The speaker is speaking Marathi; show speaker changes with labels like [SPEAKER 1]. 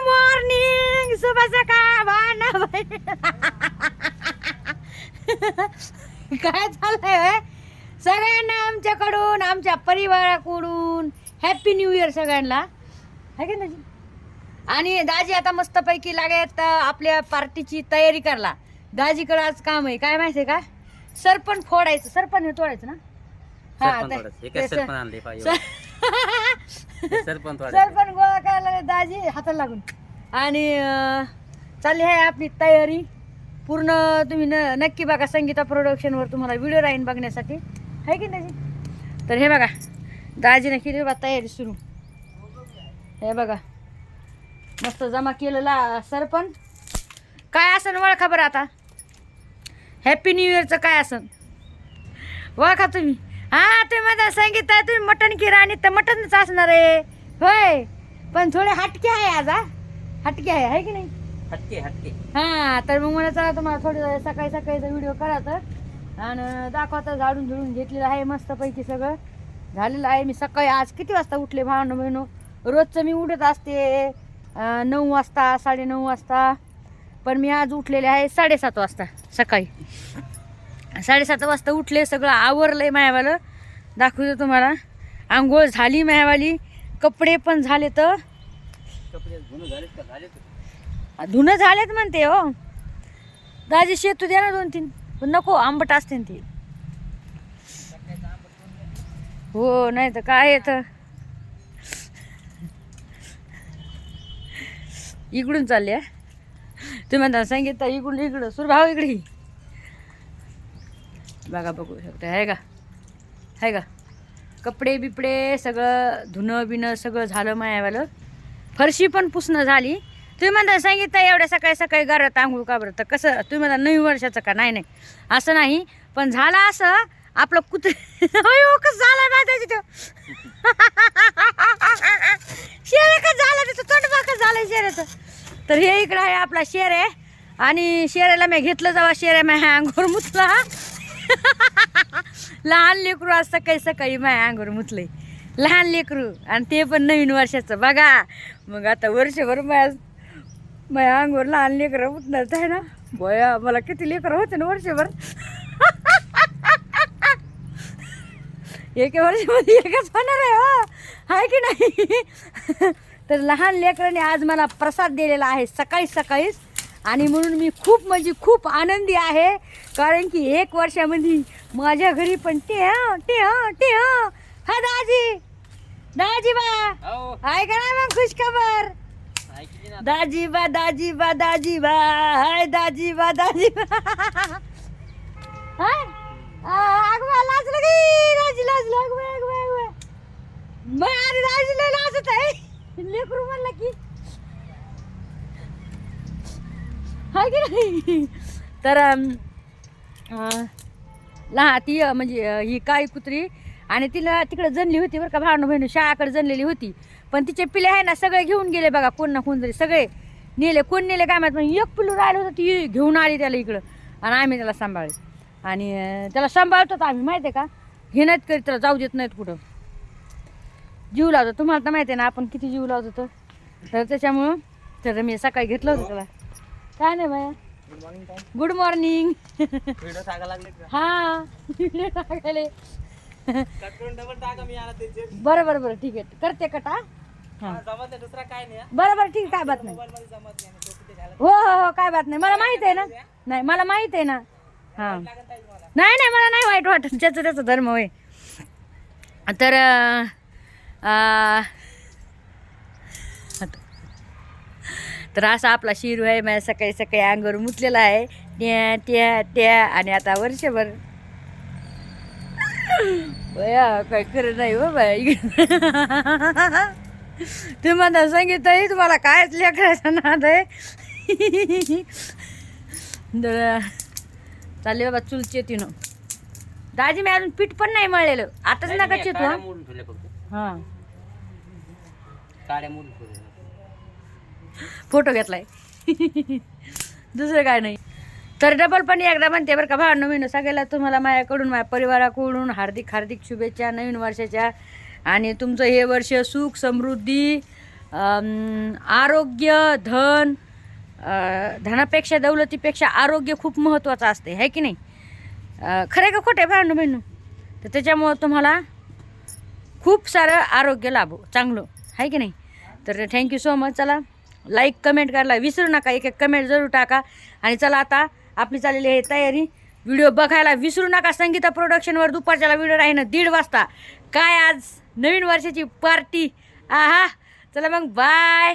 [SPEAKER 1] मॉर्निंग, शुभ सकाळ भावना बहिणी. काय चाललंय होय? सगळ्यांना आमच्याकडून, आमच्या परिवाराकडून हॅपी न्यू इयर सगळ्यांना, है का दाजी? आणि दाजी आता मस्तपैकी लागत आपल्या पार्टीची तयारी करला. दाजीकडे आज काम आहे, काय माहितीये का? सरपण फोडायचं, सरपण तोडायचं ना. सरपण गोळा करायला दाजी हाताला लागून. आणि चालली आहे आपली तयारी पूर्ण. तुम्ही नक्की बघा, संगीता प्रोडक्शनवर तुम्हाला व्हिडिओ राहीन बघण्यासाठी, आहे की दाजी? तर हे बघा, दाजीने केली बा तयारी सुरू. हे बघा, मस्त जमा केलेला सरपण. काय असन ओळखा बरं आता? हॅपी न्यू इयरचं काय असन ओळखा तुम्ही? हा, तुम्ही माझा संगीता, तुम्ही मटण की राणी, तर मटणच असणार आहे होय. पण थोडे हटके आहे आज, हा हटके आहे की नाही?
[SPEAKER 2] हटके हटके.
[SPEAKER 1] हा, तर मग मला चला तुम्हाला थोडं सकाळी सकाळीचा व्हिडिओ करायचं आणि दाखवता. झाडून झुडून घेतलेलं आहे मस्तपैकी, सगळं झालेलं आहे. मी सकाळी आज किती वाजता उठले भावनो बहिणो? रोजचं मी उठत असते 9 वाजता, 9:30 वाजता, पण मी आज उठलेले आहे 7:30 वाजता. सकाळी 7:30 वाजता उठले, सगळं आवरलंय मायावालं. दाखवतो तुम्हाला. आंघोळ झाली मायावाली, कपडे पण झाले. तर धुणं झालेत म्हणते हो दाजी. शेतू द्या ना 2-3, पण नको, आंबट असते ते. हो, नाही तर काय येतं. इकडून चालले तुम्ही म्हणता सांगितलं इकडून, इकडं सुरभाव इकडे बघा, बघू शकता. आहे का, आहे का? कपडे बिपडे सगळं धुणं बिणं सगळं झालं मायावालं. फरशी पण पुसणं झाली. तुम्ही म्हणता सांगितलं एवढ्या सकाळी सकाळी घरात आंघोळ का बरं? तर कसं तुम्ही म्हणता नवीन वर्षाचं का? नाही नाही, असं नाही. पण झालं असं आपलं कुत्रे कसं झालं माहिती तो शेर का झालं, त्याचं तोंड बाकच झालं शेऱ्याचं. तर हे इकडं आहे आपला शेर आहे. आणि शेऱ्याला मी घेतलं जेव्हा शेऱ्या माझ्या अंगावर मुतला. लहान लेकरू आज सकाळी सकाळी माझ्या अंगावर मुतलंय, लहान लेकरू, आणि ते पण नवीन वर्षाचं बघा. मग आता वर्षभर माझ्या अंगावर लहान लेकरं उठणार आहे ना. बया, मला किती लेकरं होते ना वर्षभर. एका वर्षामध्ये एकच होणार आहे हो, आहे की नाही? तर लहान लेकरांनी आज मला प्रसाद दिलेला आहे सकाळी सकाळीच. आणि म्हणून मी खूप म्हणजे खूप आनंदी आहे, कारण की 1 वर्षामध्ये माझ्या घरी पण ते हा दाजी, दाजी बा आहे का नाही? मग खुश खबर, दाजी बा, दाजी बा, दाजी बा, हाय दाजी बा, दाजी बा. हाय अगवा लाजलं की दाजी, लाजलं अगवा अगवा अगवा. मग अरे दाजीला लाजत आहे लेकरू म्हणलं की, हाय की नाही? तर ती म्हणजे ही काळी कुत्री, आणि तिला तिकडे जनली होती बरं का भावना बहिणी, शाळाकडे जनलेली होती. पण तिचे पिले आहे ना सगळे घेऊन गेले बघा, कोण ना कोण तरी सगळे नेले. कोण नेले काय माहीत, पण एक पिल्लू राहिलं होतं, ती घेऊन आली त्याला इकडं. आणि आम्ही त्याला सांभाळले, आणि त्याला सांभाळतो आम्ही, माहिती आहे का? हे नाहीत करीत, त्याला जाऊ देत नाहीत कुठं. जीव लावतो, तुम्हाला तर माहिती आहे ना आपण किती जीव लावतो. तर त्याच्यामुळं तर मी सकाळी घेतलं होतं त्याला. काय नाही बाया, गुड मॉर्निंग. हा, व्हिडिओ टाकायले. बरं बरं बरं, ठीक आहे, करते कटा. हां बरं बरं, ठीक आहे, काय बात नाही. हो हो हो, काय बात नाही, मला माहित आहे ना. नाही, मला माहित आहे ना. हां, नाही नाही, मला नाही वाईट वाटत, ज्याचं त्याचा धर्म होय. तर असा आपला शिरू आहे. माझ्या सकाळी सकाळी अंगावर मुतलेला आहे त्या आणि आता वर्षभर बया काय खरं नाही हो बाय. ते मला सांगितलं तुम्हाला कायच लेकरायचा नाद आहे. चालले बाबा चूल चेतीनं. दाजी मी अजून पीठ पण नाही मळलेलं, आताच नका चेतू. हां, फोटो घेतलाय दुसरं काय नाही. तर डबल पण एकदा म्हणते बरं का भावनो बहिणो, सगळ्याला तुम्हाला माझ्याकडून, माझ्या परिवाराकडून हार्दिक हार्दिक शुभेच्छा नवीन वर्षाच्या. आणि तुमचं हे वर्ष सुख समृद्धी आरोग्य धन, धनापेक्षा दौलतीपेक्षा आरोग्य खूप महत्त्वाचं असते आहे की नाही. खरं का खोटं आहे भावना बहिणू. तर त्याच्यामुळं तुम्हाला खूप सारं आरोग्य लाभो चांगलं आहे की नाही. तर थँक्यू सो मच. चला लाईक कमेंट करायला विसरू नका, एक एक कमेंट जरूर टाका. आणि चला आता आपली चाललेली आहे तयारी. व्हिडिओ बघायला विसरू नका. संगीता प्रोडक्शनवर दुपारच्याला व्हिडिओ राहीन 1:30 वाजता. काय आज नवीन वर्षाची पार्टी. आहा चला मग बाय.